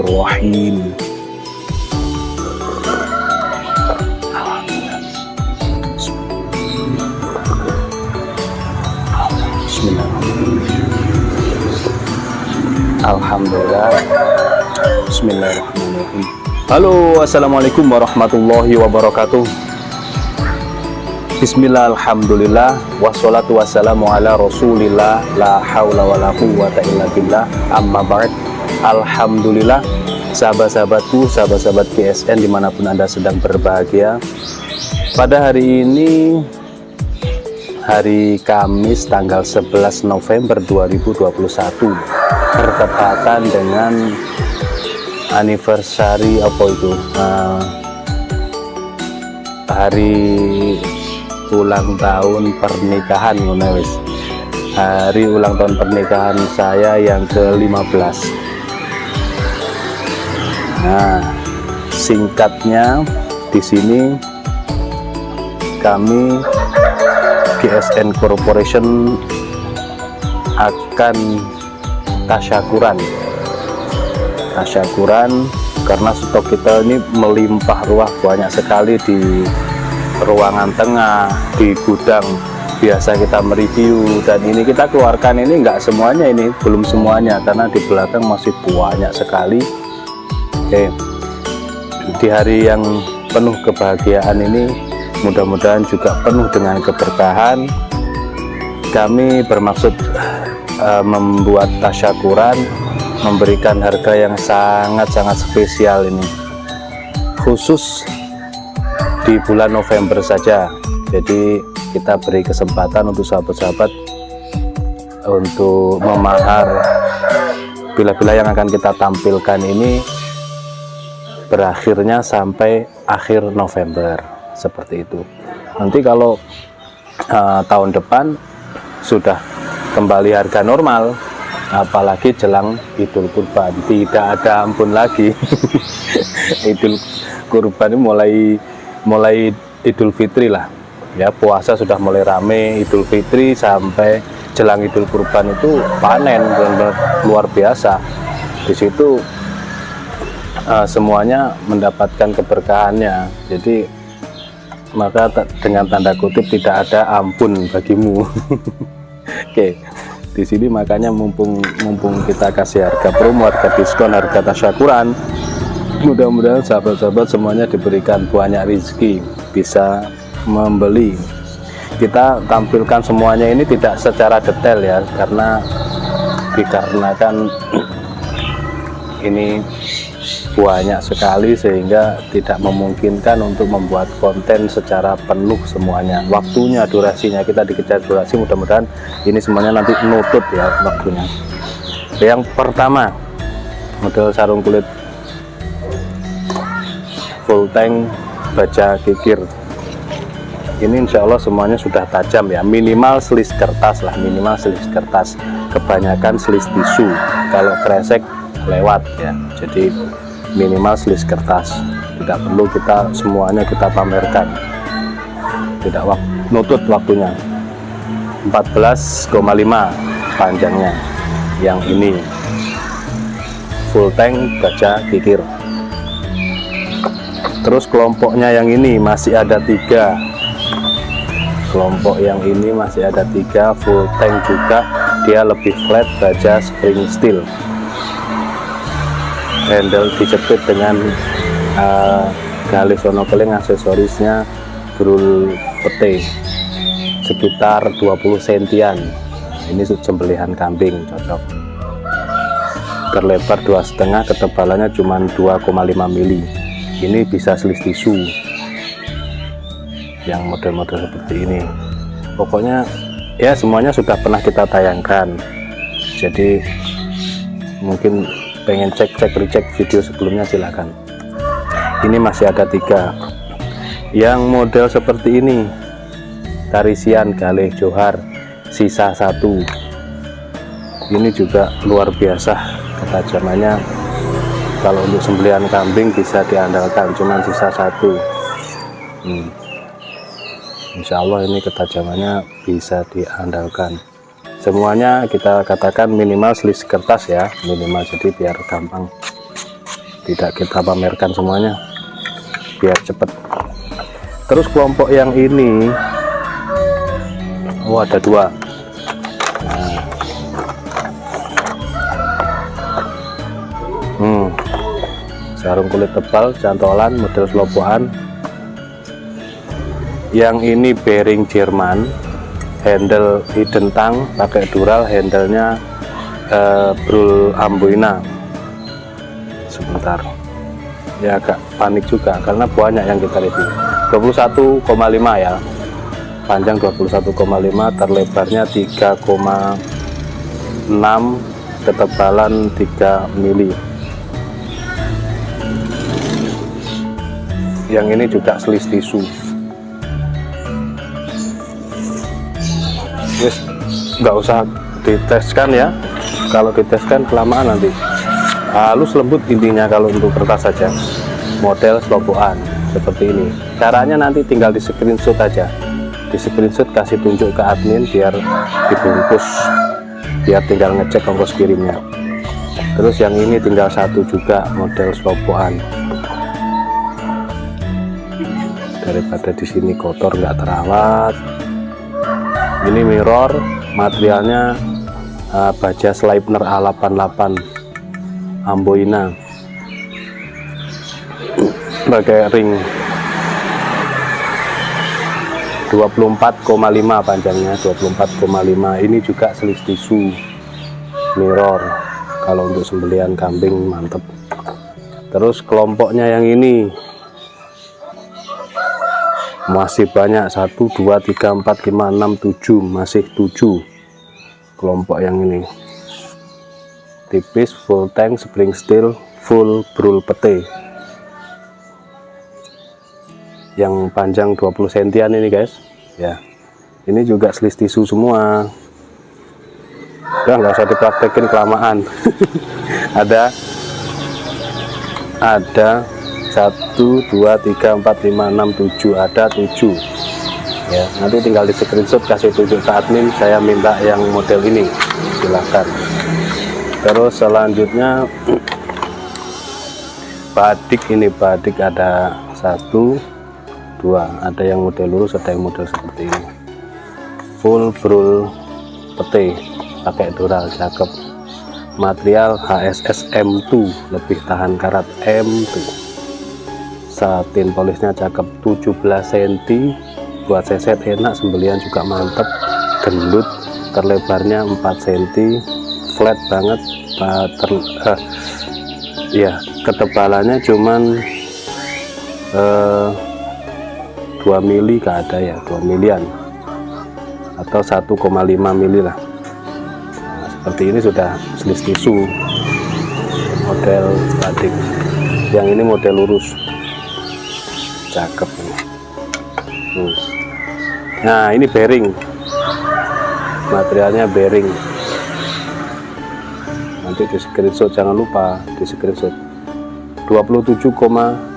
Bismillahirrahmanirrahim. Alhamdulillah. Bismillahirrahmanirrahim. Halo, assalamualaikum warahmatullahi wabarakatuh. Bismillah, alhamdulillah, wassalatu wassalamu ala rasulillah, la hawla wa la quwwata illa billah, amma ba'd. Alhamdulillah, sahabat-sahabatku, sahabat-sahabat GSN dimanapun Anda sedang berbahagia. Pada hari ini, hari Kamis tanggal 11 November 2021, bertepatan dengan anniversary hari ulang tahun pernikahan, hari ulang tahun pernikahan saya yang ke-15. Nah, singkatnya di sini kami GSN Corporation akan tasyakuran karena stok kita ini melimpah ruah, banyak sekali di ruangan tengah, di gudang biasa kita mereview, dan ini kita keluarkan ini enggak semuanya, ini belum semuanya karena di belakang masih banyak sekali. Oke, di hari yang penuh kebahagiaan ini, mudah-mudahan juga penuh dengan keberkahan, kami bermaksud membuat tasyakuran, memberikan harga yang sangat-sangat spesial ini, khusus di bulan November saja. Jadi kita beri kesempatan untuk sahabat-sahabat untuk memahar bila-bila yang akan kita tampilkan ini berakhirnya sampai akhir November, seperti itu. Nanti kalau tahun depan sudah kembali harga normal, apalagi jelang Idul Kurban, tidak ada ampun lagi. Idul Kurban ini mulai Idul Fitri lah ya, puasa sudah mulai rame, Idul Fitri sampai jelang Idul Kurban itu panen benar-benar luar biasa. Di situ semuanya mendapatkan keberkahannya, jadi maka dengan tanda kutip tidak ada ampun bagimu. Oke, di sini makanya mumpung kita kasih harga promo, harga diskon, harga tasyakuran, mudah-mudahan sahabat-sahabat semuanya diberikan banyak rezeki, bisa membeli. Kita tampilkan semuanya ini tidak secara detail ya, karena dikarenakan ini banyak sekali sehingga tidak memungkinkan untuk membuat konten secara penuh semuanya. Waktunya, durasinya, kita dikejar durasi, mudah-mudahan ini semuanya nanti nutut ya waktunya. Yang pertama, model sarung kulit full tank baja kikir ini, insya Allah semuanya sudah tajam ya, minimal selis kertas lah, kebanyakan selis tisu, kalau kresek lewat ya, jadi minimal selis kertas, tidak perlu kita semuanya kita pamerkan, tidak nutut waktunya. 14,5 panjangnya yang ini, full tank baja kikir. Terus kelompoknya yang ini masih ada 3, kelompok yang ini masih ada 3, full tank juga, dia lebih flat, baja spring steel, handle dijepit dengan galis sonokeling, aksesorisnya grul pete sekitar 20 sentian, ini sembelihan kambing cocok, terlebar 2,5, ketebalannya cuma 2,5 mili. Ini bisa selis tisu yang model-model seperti ini. Pokoknya ya semuanya sudah pernah kita tayangkan, jadi mungkin pengen cek recheck video sebelumnya silakan. Ini masih ada 3 yang model seperti ini, Tarisian Galih Johar, sisa 1. Ini juga luar biasa ketajamannya, kalau untuk sembelihan kambing bisa diandalkan, cuman sisa 1. Insya Allah ini ketajamannya bisa diandalkan. Semuanya kita katakan minimal selis kertas ya, minimal, jadi biar gampang tidak kita pamerkan semuanya biar cepet. Terus kelompok yang ini, oh ada 2. Sarung kulit tebal, cantolan, model selopokan. Yang ini bearing Jerman, handle hidden tang, pakai dural, handlenya Brul Amboina. Sebentar, ya agak panik juga karena banyak yang kita review. 21,5 ya, panjang 21,5, terlebarnya 3,6, ketebalan 3 mili. Yang ini juga selis tisu. Wis, nggak usah diteskan ya, kalau diteskan kelamaan nanti. Halus lembut intinya kalau untuk kertas saja, model selopokan seperti ini. Caranya nanti tinggal di screenshot aja, di screenshot kasih tunjuk ke admin biar dibungkus, biar tinggal ngecek ongkos kirimnya. Terus yang ini tinggal 1 juga, model selopokan. Daripada di sini kotor nggak terawat. Ini mirror, materialnya baja Sleipner A88 Amboina, pakai ring 24,5 panjangnya, 24,5. Ini juga selis tisu mirror kalau untuk sembelihan kambing, mantep. Terus kelompoknya yang ini masih banyak, 1, 2, 3, 4, 5, 6, 7, masih 7 kelompok yang ini. Tipis, full tank, spring steel, full brul pete. Yang panjang 20 sentian ini guys ya. Ini juga selis tisu semua. Udah nggak usah dipraktekin kelamaan. ada 1, 2, 3, 4, 5, 6, 7, ada 7 ya. Nanti tinggal di screenshot kasih tunjuk ke admin, saya minta yang model ini, silahkan. Terus selanjutnya badik, ini badik ada 1, 2, ada yang model lurus, ada yang model seperti ini, full brul pete, pakai dural, cakep. Material HSS M2, lebih tahan karat M2. Satin polisnya cakep, 17 cm, buat seset enak, sembelian juga mantep, gendut, terlebarnya 4 cm, flat banget, ya ketebalannya cuman 2 mili ke ada ya, 2 milian atau 1,5 mili lah. Nah, seperti ini sudah selis tisu model batik. Yang ini model lurus, cakep ini. Nah ini bearing, materialnya bearing. Nanti di screenshot, jangan lupa di screenshot. 27,5,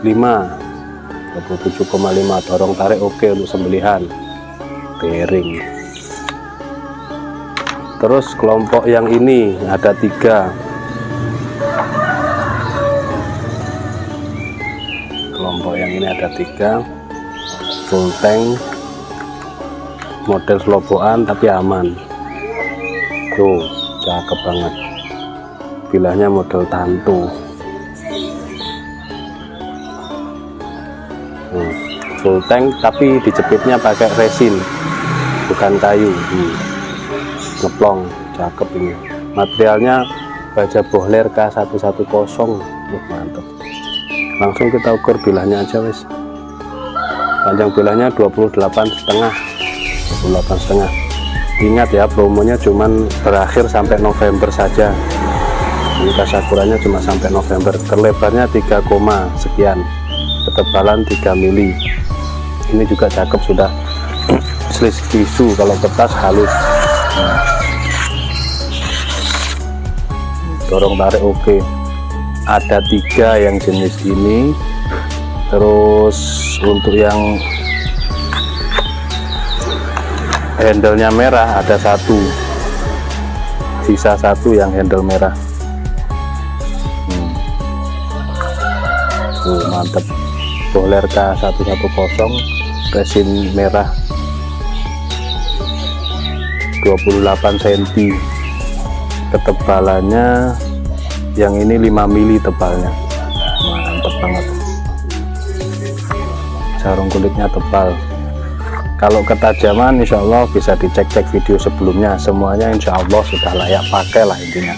27,5, dorong tarik oke untuk sembelihan, bearing. Terus kelompok yang ini ada 3. Kelompok yang ini ada 3, full tank, model selopokan tapi aman. Tuh cakep banget, bilahnya model tantu. Full tank tapi dijepitnya pakai resin, bukan kayu. Ngeplong, cakep ini. Materialnya baja Bohler K110. Mantap. Langsung kita ukur bilahnya aja wis. Panjang bilahnya 28,5. Ingat ya, promonya cuman berakhir sampai November saja. Ini tasakurannya cuma sampai November. Terlebarnya 3, sekian, ketebalan 3 mili. Ini juga cakep, sudah selis tisu, kalau kertas halus. Dorong tarik oke. Ada 3 yang jenis ini. Terus untuk yang handle-nya merah ada 1, sisa 1 yang handle merah. Mantep. Bohler K110 resin merah 28 cm, ketebalannya yang ini 5 mili tebalnya. Mantep banget, sarung kulitnya tebal. Kalau ketajaman insya Allah bisa dicek-cek video sebelumnya, semuanya insya Allah sudah layak pakai lah intinya.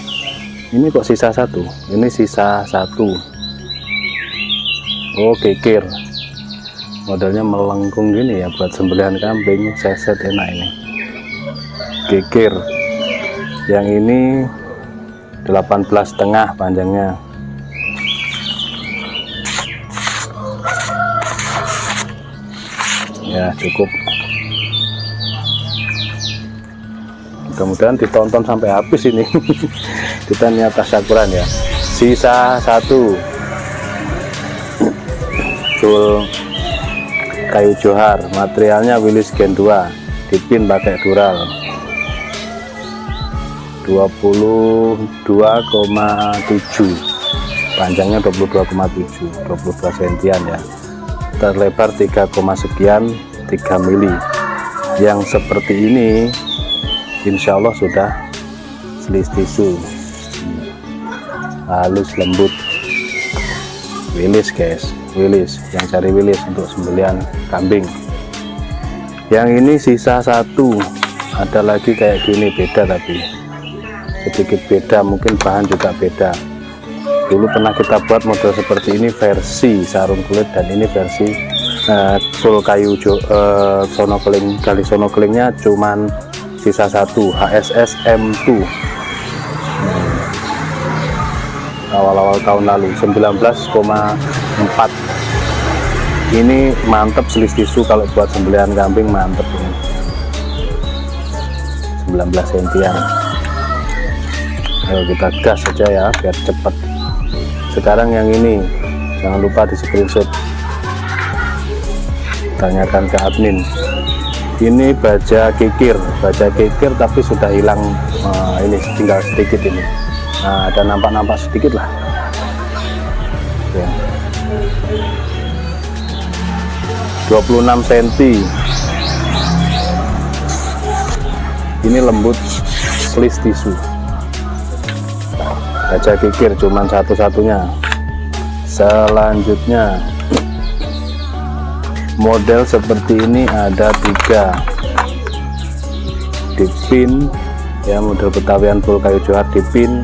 Ini kok sisa satu, ini sisa satu. Oh, kikir, modelnya melengkung gini ya buat sembelihan kambing, seset enak ini. Kikir yang ini 18,5 panjangnya. Ya cukup, mudah-mudahan ditonton sampai habis ini. Kita niat tasyakuran ya. Sisa satu, full kayu johar, materialnya Willys Gen 2, dipin pakai dural. 22,7, panjangnya 22,7, 22 sentian ya. Terlebar 3, sekian, 3 mili. Yang seperti ini insya Allah sudah sleeve tisu, halus lembut. Willys guys, Willys, yang cari Willys untuk sembelihan kambing. Yang ini sisa satu, ada lagi kayak gini, beda tapi sedikit beda, mungkin bahan juga beda. Dulu pernah kita buat model seperti ini versi sarung kulit, dan ini versi full kayu sonokeling. Gali sonokelingnya cuman sisa satu, HSS M2, awal-awal tahun lalu, 19,4. Ini mantep sleeve tisu kalau buat sembelihan kambing, mantep ini. 19 sentian. Ayo kita gas saja ya biar cepat. Sekarang yang ini jangan lupa di screenshot, tanyakan ke admin. Ini baja kikir tapi sudah hilang, ini tinggal sedikit ini. Nah, ada nampak sedikit lah ya. 26 cm. Ini lembut, sleeve tisu. Baja kikir cuman satu-satunya. Selanjutnya model seperti ini ada 3, dipin ya, model Betawian full kayu johar, dipin,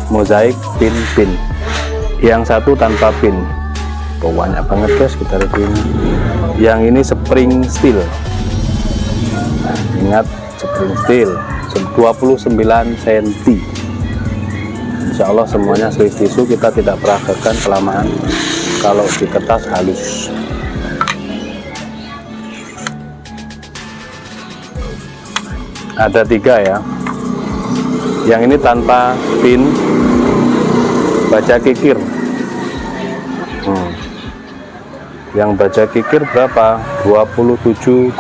mozaik, pin. Yang satu tanpa pin. Oh, banyak banget guys kita review. Yang ini spring steel. Nah, ingat spring steel, 29 cm. Insya Allah semuanya sleeve tisu, kita tidak peragakan kelamaan, kalau di kertas halus. Ada 3 ya. Yang ini tanpa pin, baja kikir. Yang baja kikir berapa? 27,5.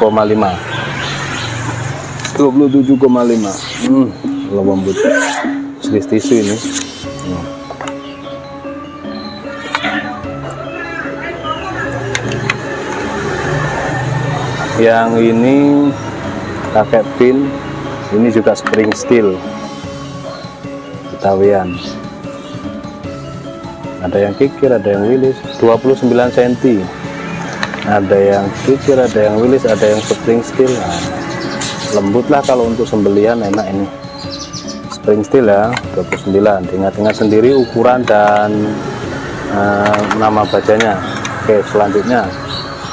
27,5. Lembut. Sleeve tisu ini. Yang ini pakai pin, ini juga spring steel Betawian. Ada yang kikir, ada yang Willys, 29 cm. Ada yang kikir, ada yang Willys, ada yang spring steel. Nah, lembut lah kalau untuk sembelihan, enak ini. Spring steel ya, 29. Ingat-ingat sendiri ukuran dan nama bajanya. Oke, selanjutnya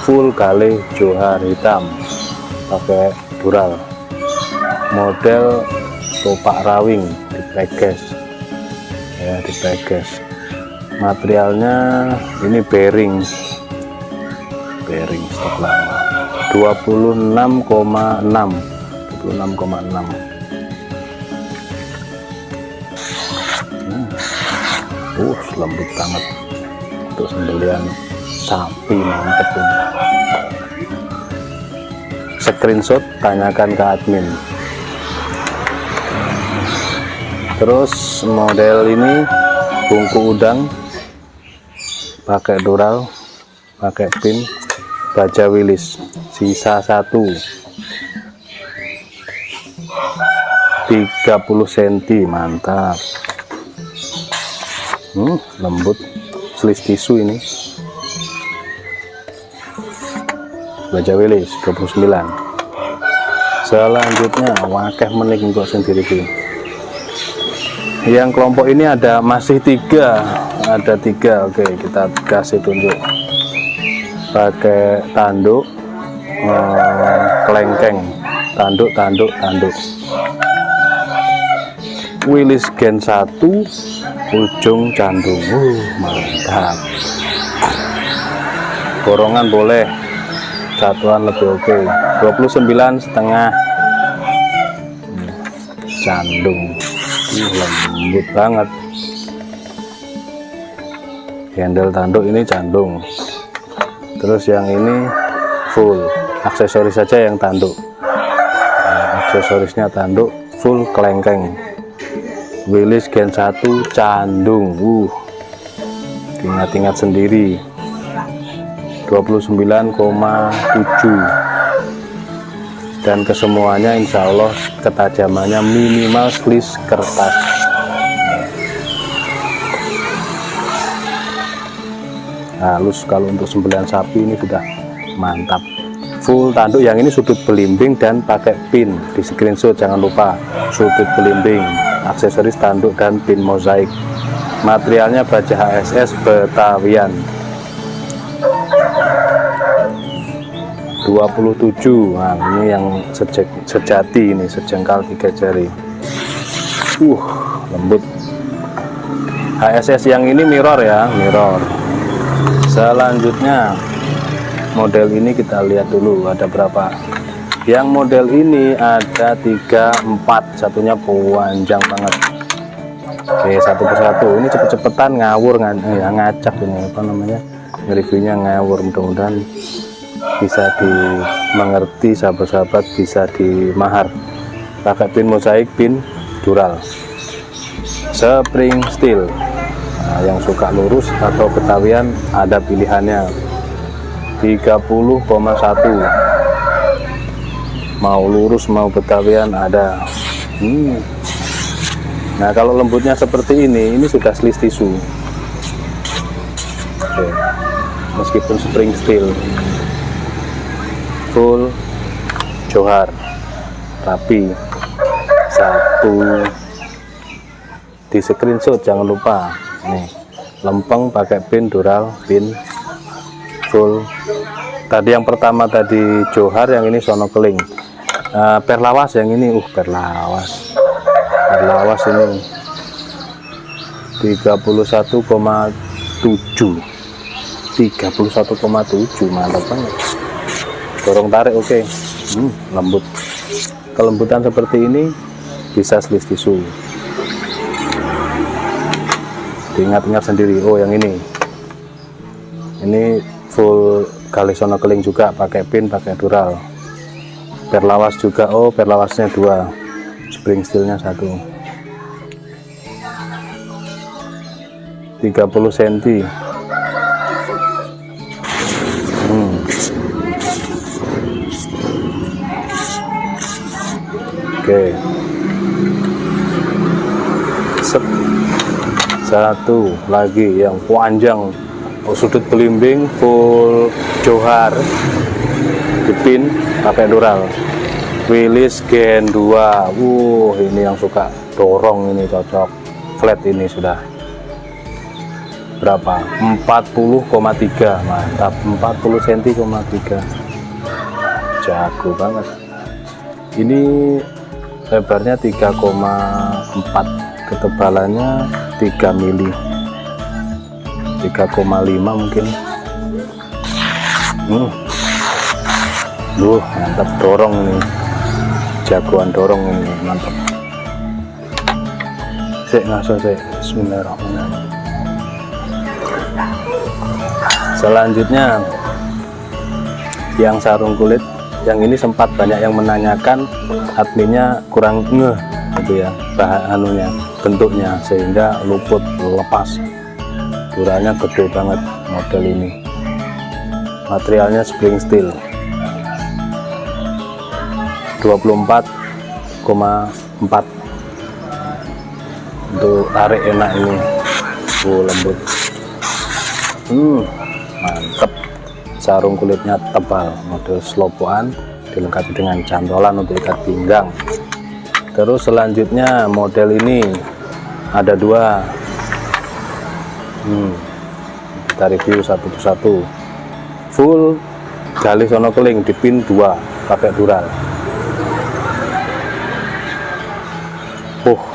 full gali johar hitam pakai dural, model topak rawing, dipeges ya, dipeges. Materialnya ini bearing stok lama, 26,6. Lembut banget untuk sembelihan sapi, mantep ini. Screenshot, tanyakan ke admin. Terus model ini bungku udang pakai dural, pakai pin, baja Willis, sisa 1 30 cm, mantap. Lembut, slis tisu ini. Baja Willis 29. Selanjutnya wakeh menik kok sendiri. Yang kelompok ini masih 3, ada 3. Oke, kita kasih tunjuk. Pakai tanduk, kelengkeng, tanduk. Willis Gen 1, ujung candung. Mantap. Borongan boleh, satuan lebih oke. 29,5 candung. Lembut banget. Handle tanduk ini candung. Terus yang ini full aksesoris saja yang tanduk. Aksesorisnya tanduk, full kelengkeng. Willis Gen 1 candung. Ingat-ingat sendiri. 29,7. Dan kesemuanya insya Allah ketajamannya minimal slis kertas. Halus. Kalau untuk sembelihan sapi ini sudah mantap. Full tanduk, yang ini sudut belimbing dan pakai pin. Di screenshot jangan lupa, sudut belimbing, aksesoris tanduk dan pin mozaik. Materialnya baja HSS Betawian. 27. Nah, ini yang sejati, ini sejengkal 3 jari. Lembut. HSS yang ini mirror ya, mirror. Selanjutnya model ini kita lihat dulu ada berapa. Yang model ini ada 3, 4, satunya panjang banget. Oke, satu persatu. Ini cepet-cepetan ngawur ngacak ini apa namanya, reviewnya ngawur. Mudah-mudahan bisa dimengerti sahabat-sahabat, bisa dimahar. Pakai pin mozaik, pin dural, spring steel. Nah, yang suka lurus atau Betawian ada pilihannya. 30,1. Mau lurus mau Betawian ada. Nah, kalau lembutnya seperti ini sudah slis tisu. Oke. Meskipun spring steel, full johar, rapi. 1 di screenshot jangan lupa. Nih, lempeng pakai pin dural, pin full. Tadi yang pertama tadi johar, yang ini sono keling. Perlawas yang ini, perlawas ini 31,7. 31,7, mantap banget. Dorong tarik oke. Lembut. Kelembutan seperti ini bisa slis tisu. Diingat-ingat sendiri. Yang ini full kali sono keling juga, pakai pin, pakai dural. Perlawas juga, perlawasnya 2, spring steelnya 1. 30 cm. Oke. Satu lagi yang panjang, sudut belimbing, full johar, dipin pakai dural. Willis Gen 2. Ini yang suka dorong ini cocok. Flat ini sudah berapa? 40,3. Mantap. 40 cm,3. Jago banget. Ini lebarnya 3,4, ketebalannya 3 mili, 3,5 mungkin. Mantap, dorong ini, jagoan dorong ini, mantap. Ngaso bismillahirrahmanirrahim. Selanjutnya yang sarung kulit. Yang ini sempat banyak yang menanyakan, adminnya kurang gitu ya, bentuknya, sehingga luput lepas. Duranya gede banget, model ini. Materialnya spring steel 24,4. Untuk tarik enak ini. Lembut. Mantep. Sarung kulitnya tebal, model selopokan, dilengkapi dengan cantolan untuk ikat pinggang. Terus selanjutnya model ini ada dua. Kita review satu persatu. Full gali sono keling, dipin 2 pakai dural.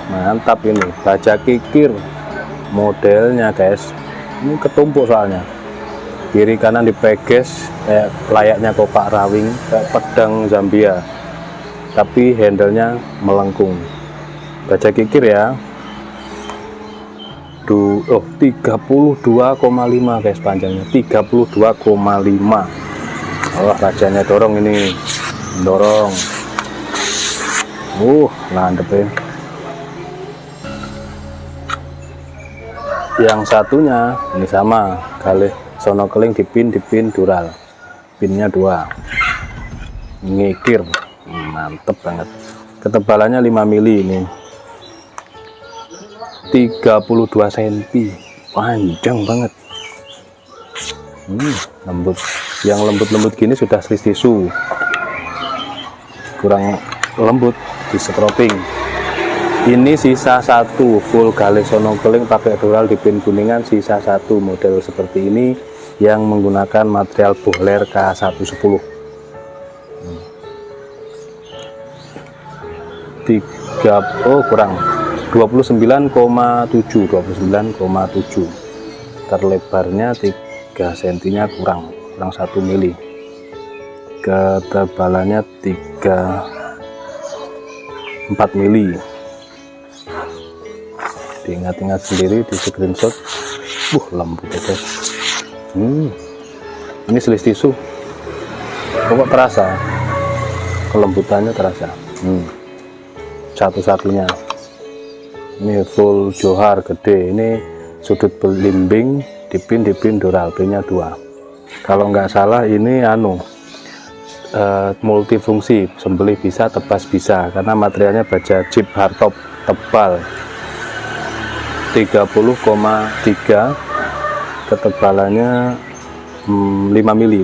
Mantap ini, baja kikir modelnya guys. Ini ketumpuk soalnya, kiri kanan dipeges kayak layaknya kopak rawing, kayak pedang Zambia, tapi handlenya melengkung. Baja kikir ya. 32,5 guys panjangnya, 32,5. Rajanya dorong ini, dorong. Mantep ya. Yang satunya ini sama, kali sono keling dipin dural, pinnya 2, ngikir, mantep banget. Ketebalannya 5 mili ini, 32 cm, panjang banget. Lembut. Yang lembut-lembut gini sudah slis tisu, kurang lembut di scropping. Ini sisa 1, full gali sono keling pakai dural dipin kuningan, sisa 1 model seperti ini yang menggunakan material bohler K110. 29,7. Terlebarnya 3 cm nya kurang 1 mili. Ketebalannya 4 mili. Diingat-ingat sendiri, di screenshot. Lembut ya guys. Ini slis tisu, kok terasa kelembutannya, terasa. Satu-satunya ini full johar gede, ini sudut belimbing dipin dural, pinnya 2. Kalau nggak salah ini multifungsi, sembelih bisa, tebas bisa, karena materialnya baja jeep hardtop tebal. 30,3, ketebalannya 5 mili.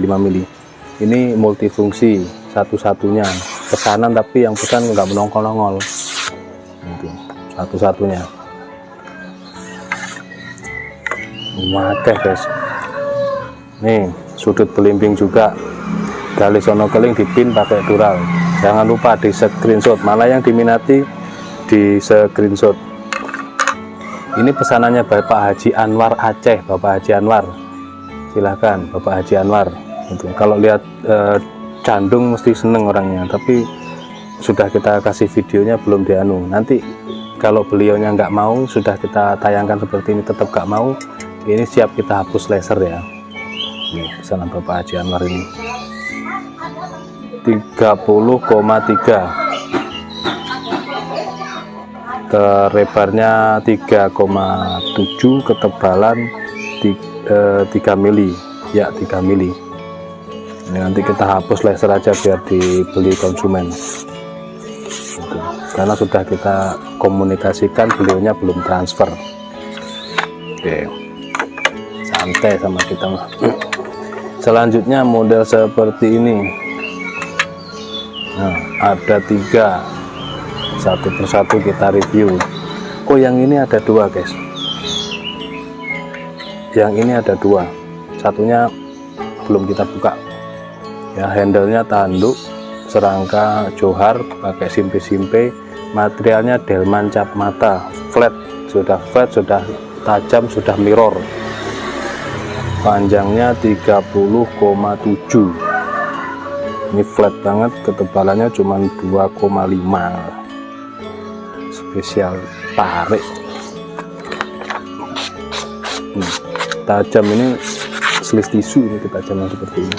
Ini multifungsi, satu-satunya pesanan, tapi yang pesan nggak menongol-nongol. Itu satu-satunya. Oke guys, nih sudut belimbing juga, gali sono keling dipin pakai dural. Jangan lupa di screenshot, malah yang diminati di screenshot. Ini pesanannya Bapak Haji Anwar Aceh, Bapak Haji Anwar. Silahkan Bapak Haji Anwar. Kalau lihat candung mesti seneng orangnya, tapi sudah kita kasih videonya belum dianu. Nanti kalau beliaunya nggak mau, sudah kita tayangkan seperti ini tetap nggak mau, ini siap kita hapus laser ya. Ini pesanan Bapak Haji Anwar ini. 30,3. Lebarnya 3,7, ketebalan 3 mili ya, 3 mili. Ini nanti kita hapus laser aja biar dibeli konsumen gitu. Karena sudah kita komunikasikan, beliaunya belum transfer. Oke, santai sama kita mah. Selanjutnya model seperti ini. Nah, ada 3, satu persatu kita review. Yang ini ada 2 guys, yang ini ada 2, satunya belum kita buka ya. Handlenya tanduk, serangka johar pakai simpe-simpe, materialnya delman cap mata, flat, sudah tajam, sudah mirror. Panjangnya 30,7. Ini flat banget, ketebalannya cuma 2,5. Spesial tarik. Tajam, ini slis tisu, ini tajamnya seperti ini.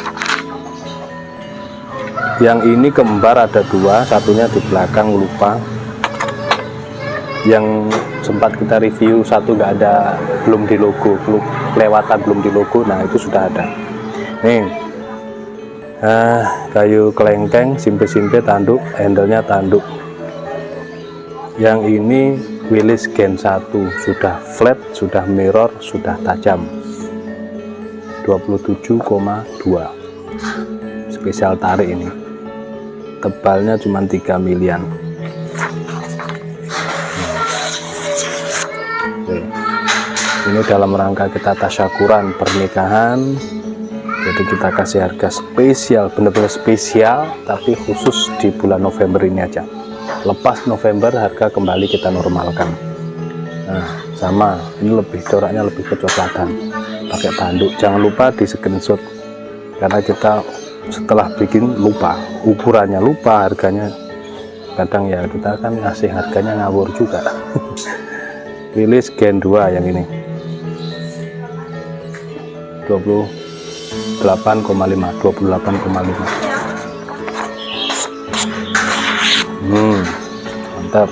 Yang ini kembar ada 2, satunya di belakang lupa. Yang sempat kita review satu nggak ada, belum di logo, kelewatan belum di logo. Nah itu sudah ada nih. Kayu kelengkeng, simpe-simpe tanduk, handle-nya tanduk. Yang ini Willys Gen 1, sudah flat, sudah mirror, sudah tajam. 27,2 spesial tarik ini. Tebalnya cuma 3 milian. Oke. Ini dalam rangka kita tasyakuran pernikahan, jadi kita kasih harga spesial, benar-benar spesial, tapi khusus di bulan November ini aja. Lepas November harga kembali kita normalkan. Nah sama, ini lebih coraknya lebih kecoklatan, pakai tanduk. Jangan lupa di screenshot, karena kita setelah bikin lupa ukurannya, lupa harganya. Kadang ya kita kan ngasih harganya ngawur juga. Willys Gen 2 yang ini 28,5. Mantap.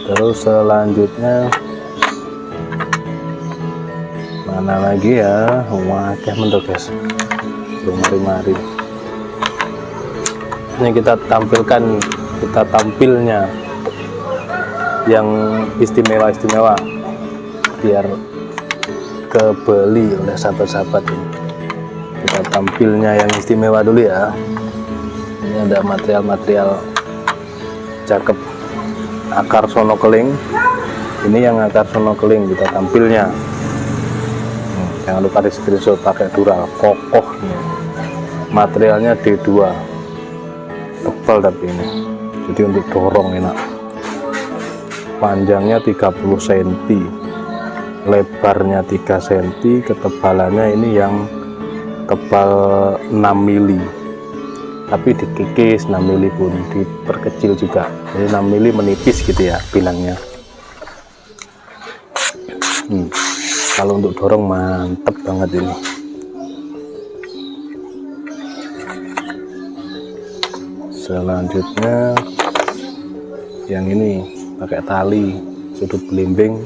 Terus selanjutnya mana lagi ya? Wah, mentok guys, belum mari-mari. Ini kita tampilnya yang istimewa biar kebeli oleh sahabat-sahabat ini. Kita tampilnya yang istimewa dulu ya. Ini ada material cakep, akar sono keling. Ini yang akar sono keling kita tampilnya. Jangan lupa di screenshot, pakai dural kokoh. Materialnya D2, tebal tapi ini, jadi untuk dorong enak. Panjangnya 30 cm, lebarnya 3 cm, ketebalannya ini yang tebal 6 mili, tapi dikikis 6 mili pun diperkecil juga, jadi 6 mili menipis gitu ya bilangnya. Kalau untuk dorong mantep banget ini. Selanjutnya yang ini pakai tali sudut belimbing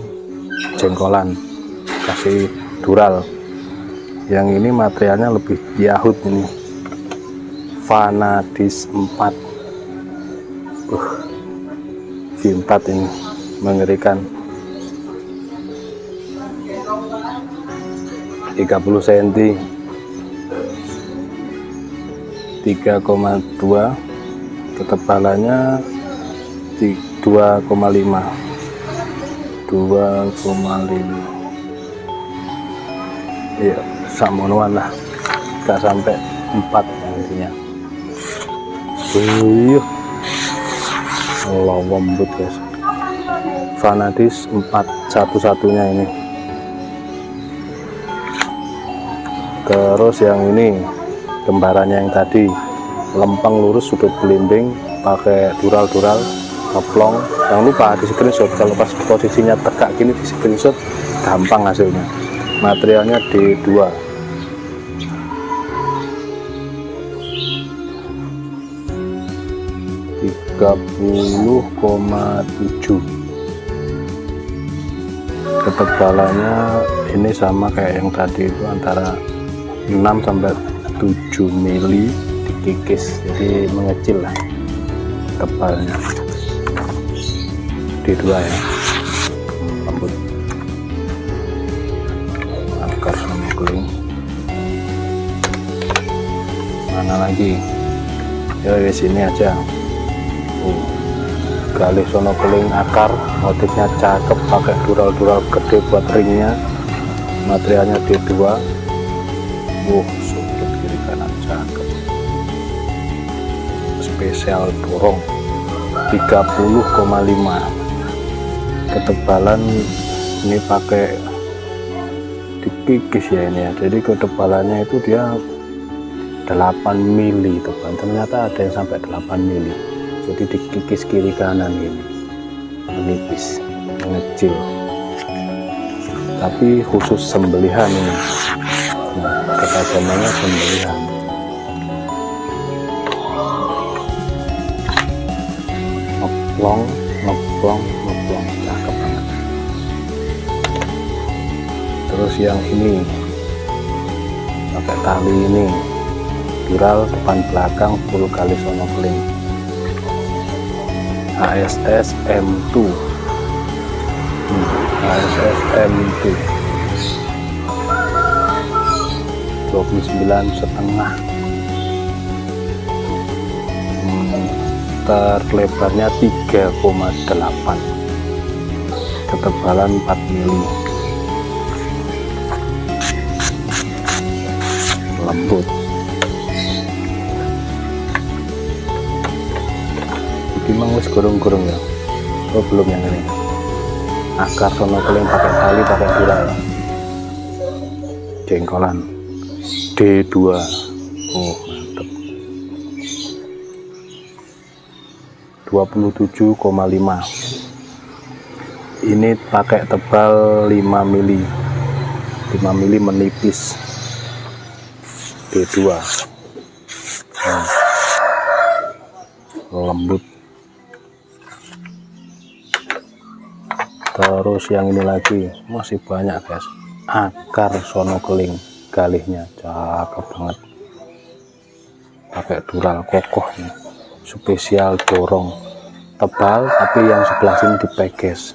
jengkolan, kasih dural. Yang ini materialnya lebih yahut ini, Vanadis 4. V4 ini mengerikan. 30 cm, 3,2, ketebalannya 2,5, ya samonuan lah, gak sampai 4 intinya. Allah lembut guys, Vanadis 4 satu-satunya ini. Terus yang ini gambarannya yang tadi, lempeng lurus sudut belimbing, pakai dural ngeplong. Jangan lupa di screenshot, kalau pas posisinya tegak gini di screenshot gampang hasilnya. Materialnya D2. ,7 ketebalannya ini sama kayak yang tadi itu, antara 6 sampai 7 mili, dikikis jadi mengecil lah tebalnya. D2 ya, rambut akar sama keling. Mana lagi ya, di sini aja. Galih sono keling akar, motifnya cakep, pakai dural gede buat ringnya. Materialnya D2. Sudut kiri kanan cakep, spesial dorong 30,5. Ketebalan ini pakai dikikis ya ini ya, jadi ketebalannya itu dia 8 mili tebal, ternyata ada yang sampai 8 mili. Jadi dikikis kiri kanan ini, menipis, mengecil, tapi khusus sembelihan ini. Nah, ketajamannya sembelihan. Ngeplong, cakep banget. Terus yang ini pakai tali ini, dural depan belakang full gali sonokeling, ASS M2. ASS M2 29,5. Lebarnya 3,8, ketebalan 4 mili, lembut. Ini memang wis gurung-gurung ya. Oh belum yang ini. Akar sonokeling pakai tali, pakai dural. Jengkolan D2. Oh mantep. 27,5. Ini pakai tebal 5 mili. 5 mili menipis. D2. Lembut. Terus yang ini lagi masih banyak guys, akar sonokeling, galihnya cakep banget, pakai dural kokoh nih, spesial dorong, tebal tapi yang sebelah sini dipeges.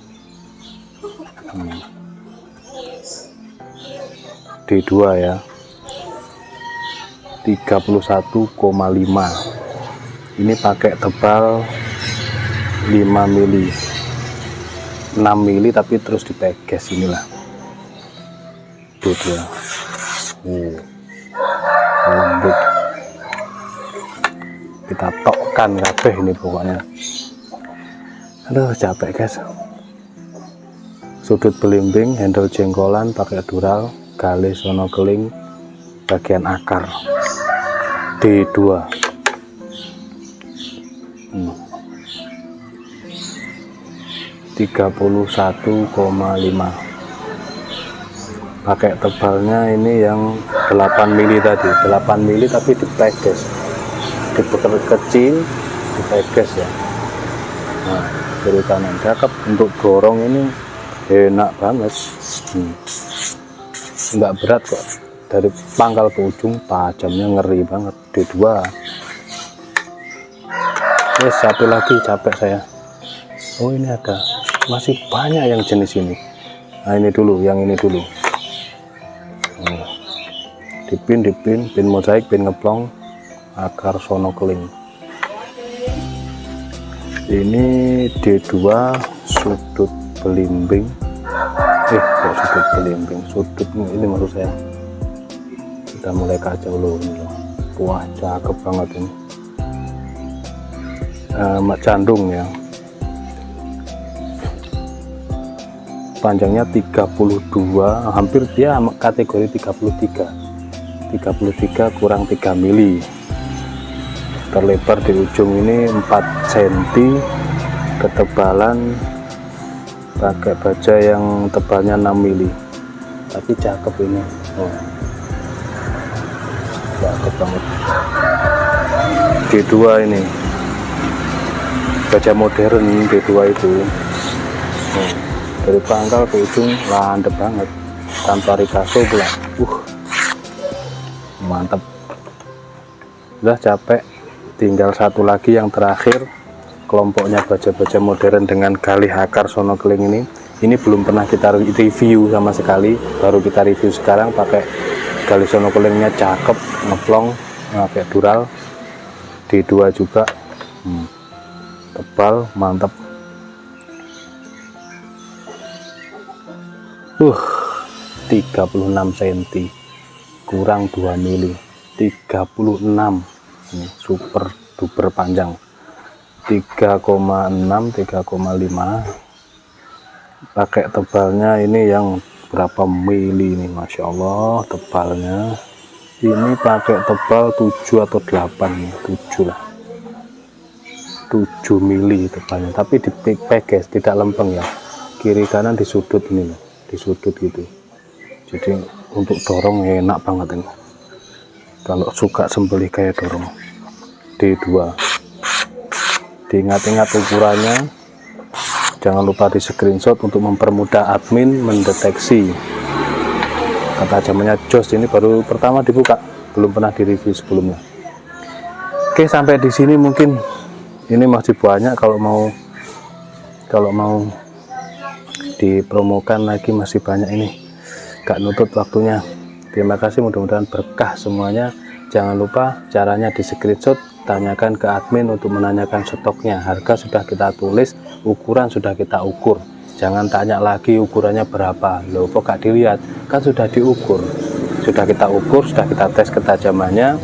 D2 ya, 31,5. Ini pakai tebal 5 mili, 6 mili tapi terus dipeges. Inilah D2. Lembut, kita tokkan kabeh ini pokoknya. Aduh capek guys. Sudut belimbing, handle jengkolan, pakai dural, gali sonokeling, bagian akar. D2. 31,5. Pakai tebalnya ini yang 8 mili tadi, 8 mili tapi dipeges, dipeker kecil, dipeges ya. Nah, kiri kanan cakep. Untuk dorong ini enak banget, nggak berat kok, dari pangkal ke ujung tajamnya ngeri banget. D2. Satu lagi, capek saya. Oh ini ada, masih banyak yang jenis ini. Nah ini dulu, yang ini dulu. Dipin mozaik, pin ngeplong, akar sonokeling. Ini D2 sudut belimbing. Kok sudut belimbing? Sudut ini maksud saya. Kita mulai kacau loh ini loh. Wah cakep banget ini. Mak candung ya. Panjangnya 32, hampir dia kategori 33 kurang 3 mili. Terlebar di ujung ini 4 cm, ketebalan pakai baja yang tebalnya 6 mili, tapi cakep ini. Cakep banget. D2 ini baja modern, D2 itu dari pangkal ke ujung landep banget, tanpa rikaso pula. Mantap. Udah capek, tinggal satu lagi yang terakhir, kelompoknya baja-baja modern dengan galih akar sonokeling ini. Ini belum pernah kita review sama sekali, baru kita review sekarang. Pakai galih sonokelingnya cakep, ngeplong, pakai dural. D2 juga tebal, mantap. 36 cm kurang 2 mili, 36. Ini super duper panjang, 3,6 3,5. pakai tebalnya ini yang berapa mili nih, Masya Allah tebalnya. Ini pakai tebal 7 atau 8 nih, 7 lah, 7 mili tebalnya, tapi dipeges, tidak lempeng ya, kiri kanan di sudut ini, di sudut gitu. Jadi untuk dorong enak banget ini, kalau suka sembelih kayak dorong. D2, diingat-ingat ukurannya, jangan lupa di screenshot untuk mempermudah admin mendeteksi. ketajamannya jos, ini baru pertama dibuka, belum pernah direview sebelumnya. Oke, sampai di sini mungkin ini masih banyak, kalau mau dipromokan lagi masih banyak, ini gak nutut waktunya. Terima kasih, mudah-mudahan berkah semuanya. Jangan lupa caranya di screenshot, tanyakan ke admin untuk menanyakan stoknya. Harga sudah kita tulis, ukuran sudah kita ukur. Jangan tanya lagi ukurannya berapa, loh kok gak dilihat, kan sudah diukur, sudah kita ukur, sudah kita tes ketajamannya.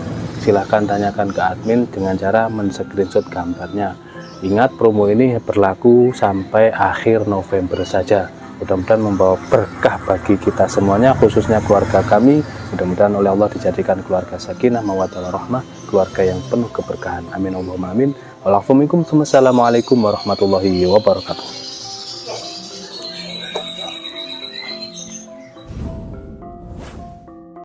Silahkan tanyakan ke admin dengan cara men-screenshot gambarnya. Ingat, promo ini berlaku sampai akhir November saja. Mudah-mudahan membawa berkah bagi kita semuanya, khususnya keluarga kami. Mudah-mudahan oleh Allah dijadikan keluarga sakinah, mawaddah warahmah, keluarga yang penuh keberkahan. Amin Allahumma amin. Wassalamualaikum warahmatullahi wabarakatuh.